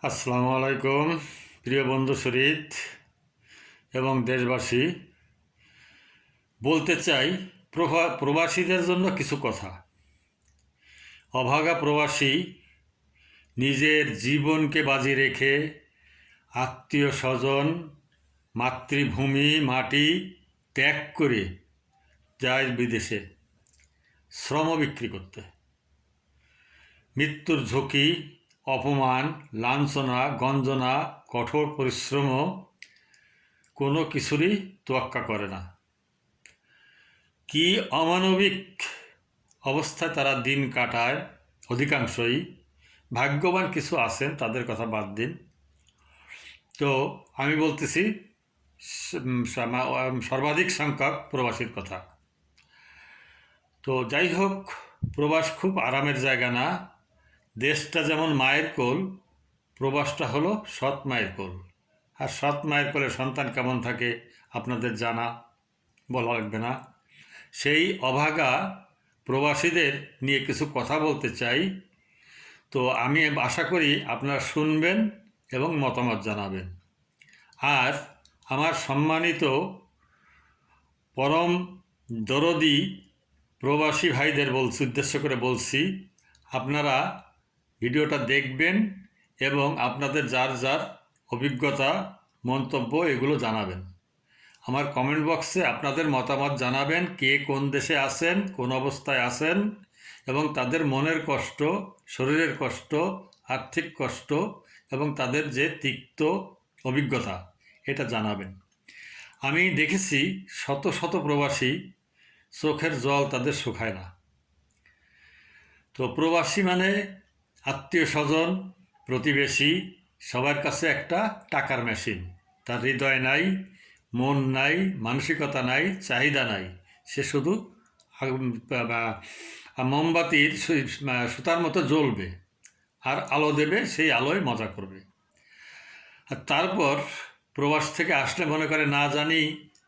আসসালামু আলাইকুম প্রিয় বন্ধু শরীদ এবং দেশবাসী। বলতে চাই প্রবাসীদের জন্য কিছু কথা। অভাগা প্রবাসী নিজের জীবনকে বাজি রেখে আত্মীয় স্বজন, মাতৃভূমি, মাটি ত্যাগ করে যায় বিদেশে শ্রম বিক্রি করতে। মৃত্যুর ঝুঁকি, অপমান, লাঞ্ছনা, গঞ্জনা, কঠোর পরিশ্রম কোনো কিছুরই তোয়াক্কা করে না। কি অমানবিক অবস্থায় তারা দিন কাটায় অধিকাংশই। ভাগ্যবান কিছু আছেন, তাদের কথা বাদ দিন। তো আমি বলতেছি সর্বাধিক সংখ্যক প্রবাসীর কথা। তো যাই হোক, প্রবাস খুব আরামের জায়গা না। দেশটা যেমন মায়ের কোল, প্রবাসটা হলো সৎ মায়ের কোল। আর সৎ মায়ের কোলে সন্তান কেমন থাকে আপনাদের জানা, বলা লাগবে না। সেই অভাগা প্রবাসীদের নিয়ে কিছু কথা বলতে চাই। তো আমি আশা করি আপনারা শুনবেন এবং মতামত জানাবেন। আর আমার সম্মানিত পরম দরদি প্রবাসী ভাইদের উদ্দেশ্য করে বলছি, আপনারা ভিডিওটা দেখবেন এবং আপনাদের যার যার অভিজ্ঞতা, মন্তব্য এগুলো জানাবেন। আমার কমেন্ট বক্সে আপনাদের মতামত জানাবেন, কে কোন দেশে আছেন, কোন অবস্থায় আছেন এবং তাদের মনের কষ্ট, শরীরের কষ্ট, আর্থিক কষ্ট এবং তাদের যে তিক্ত অভিজ্ঞতা এটা জানাবেন। আমি দেখেছি শত শত প্রবাসী, চোখের জল তাদের শুকায় না। তো প্রবাসী মানে আত্মীয় স্বজন, প্রতিবেশী সবার কাছে একটা টাকার মেশিন। তার হৃদয় নাই, মন নাই, মানসিকতা নাই, চাহিদা নাই। সে শুধু মোমবাতির সুতার মতো জ্বলবে আর আলো দেবে, সেই আলোয় মজা করবে। আর তারপর প্রবাস থেকে আসলে মনে করে না জানি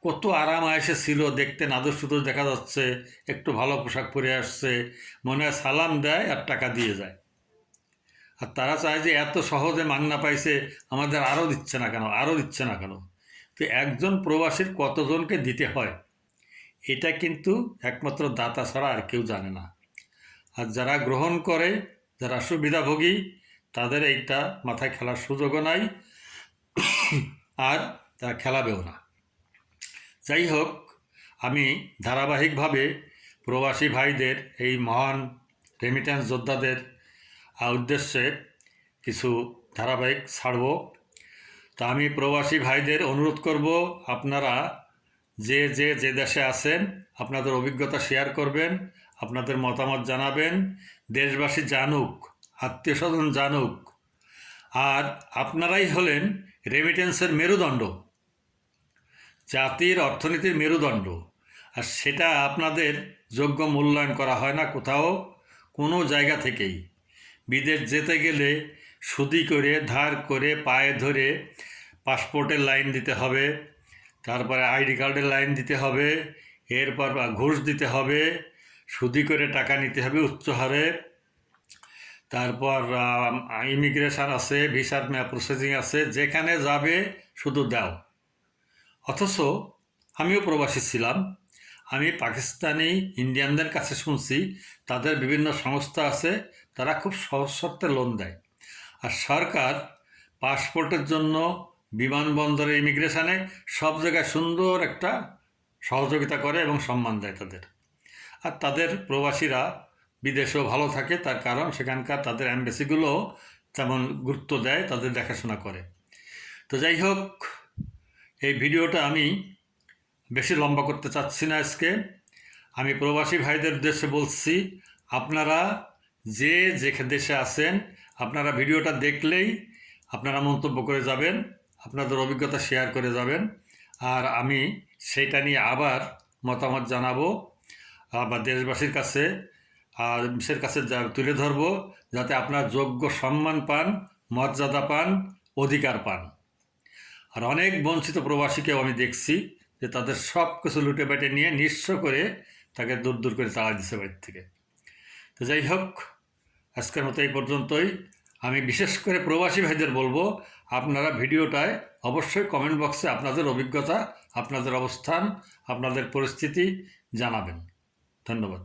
কত আরাম আয়েসে ছিল, দেখতে নাদুস সুদুস দেখা যাচ্ছে, একটু ভালো পোশাক পরে আসছে, মনে হয় সালাম দেয় আর টাকা দিয়ে যায়। আর তারা চায় যে এত সহজে মাংনা পাইছে, আমাদের আরও দিচ্ছে না কেন, আরও দিচ্ছে না কেন। তো একজন প্রবাসীর কতজনকে দিতে হয় এটা কিন্তু একমাত্র দাতা ছাড়া আর কেউ জানে না। আর যারা গ্রহণ করে, যারা সুবিধাভোগী, তাদের এইটা মাথায় খেলার সুযোগও নাই, আর তারা খেলাবেও না। যাই হোক, আমি ধারাবাহিকভাবে প্রবাসী ভাইদের, এই মহান রেমিট্যান্স যোদ্ধাদের উদ্দেশ্যে কিছু ধারাবাহিক ছাড়ব। তা আমি প্রবাসী ভাইদের অনুরোধ করব, আপনারা যে দেশে আছেন আপনাদের অভিজ্ঞতা শেয়ার করবেন, আপনাদের মতামত জানাবেন, দেশবাসী জানুক, আত্মীয় স্বজন জানুক। আর আপনারাই হলেন রেমিটেন্সের মেরুদণ্ড, জাতির অর্থনীতির মেরুদণ্ড। আর সেটা আপনাদের যোগ্য মূল্যায়ন করা হয় না কোথাও, কোনো জায়গা থেকেই। বিদেশ যেতে গেলে সুদি করে, ধার করে, পায়ে ধরে পাসপোর্টের লাইন দিতে হবে, তারপরে আইডি কার্ডের লাইন দিতে হবে, এরপর ঘুষ দিতে হবে, সুদি করে টাকা নিতে হবে উচ্চ হারে, তারপর ইমিগ্রেশন আছে, ভিসার প্রসেসিং আছে, যেখানে যাবে শুধু দাও। অথচ আমিও প্রবাসী ছিলাম, আমি পাকিস্তানি ইন্ডিয়ানদের কাছে শুনছি তাদের বিভিন্ন সংস্থা আছে, তারা খুব সহজ শর্তে লোন দেয়। আর সরকার পাসপোর্টের জন্য বিমানবন্দরে, ইমিগ্রেশনে সব জায়গায় সুন্দর একটা সহযোগিতা করে এবং সম্মান দেয় তাদের। আর তাদের প্রবাসীরা বিদেশেও ভালো থাকে, তার কারণ সেখানকার তাদের অ্যাম্বাসিগুলো তেমন গুরুত্ব দেয়, তাদের দেখাশোনা করে। তো যাই হোক, এই ভিডিওটা আমি বেশি লম্বা করতে চাচ্ছি না আজকে। আমি প্রবাসী ভাইদের উদ্দেশ্যে বলছি, আপনারা যে দেশে আছেন, আপনারা ভিডিওটা দেখলেই আপনারা মন্তব্য করে যাবেন, আপনাদের অভিজ্ঞতা শেয়ার করে যাবেন। আর আমি সেইটা নিয়ে আবার মতামত জানাবো, আবার দেশবাসীর কাছে বিশ্বের কাছে তুলে ধরবো, যাতে আপনার যোগ্য সম্মান পান, মর্যাদা পান, অধিকার পান। আর অনেক বঞ্চিত প্রবাসীকেও আমি দেখছি যে তাদের সব কিছু লুটে বেটে নিয়ে নিঃস্ব করে তাকে দূর দূর করে তাড়া দিচ্ছে বাড়ির থেকে। তো যাই হোক, আজকের মতো এই পর্যন্তই। আমি বিশেষ করে প্রবাসী ভাইদের বলবো, আপনারা ভিডিওটায় অবশ্যই কমেন্ট বক্সে আপনাদের অভিজ্ঞতা, আপনাদের অবস্থান, আপনাদের পরিস্থিতি জানাবেন। ধন্যবাদ।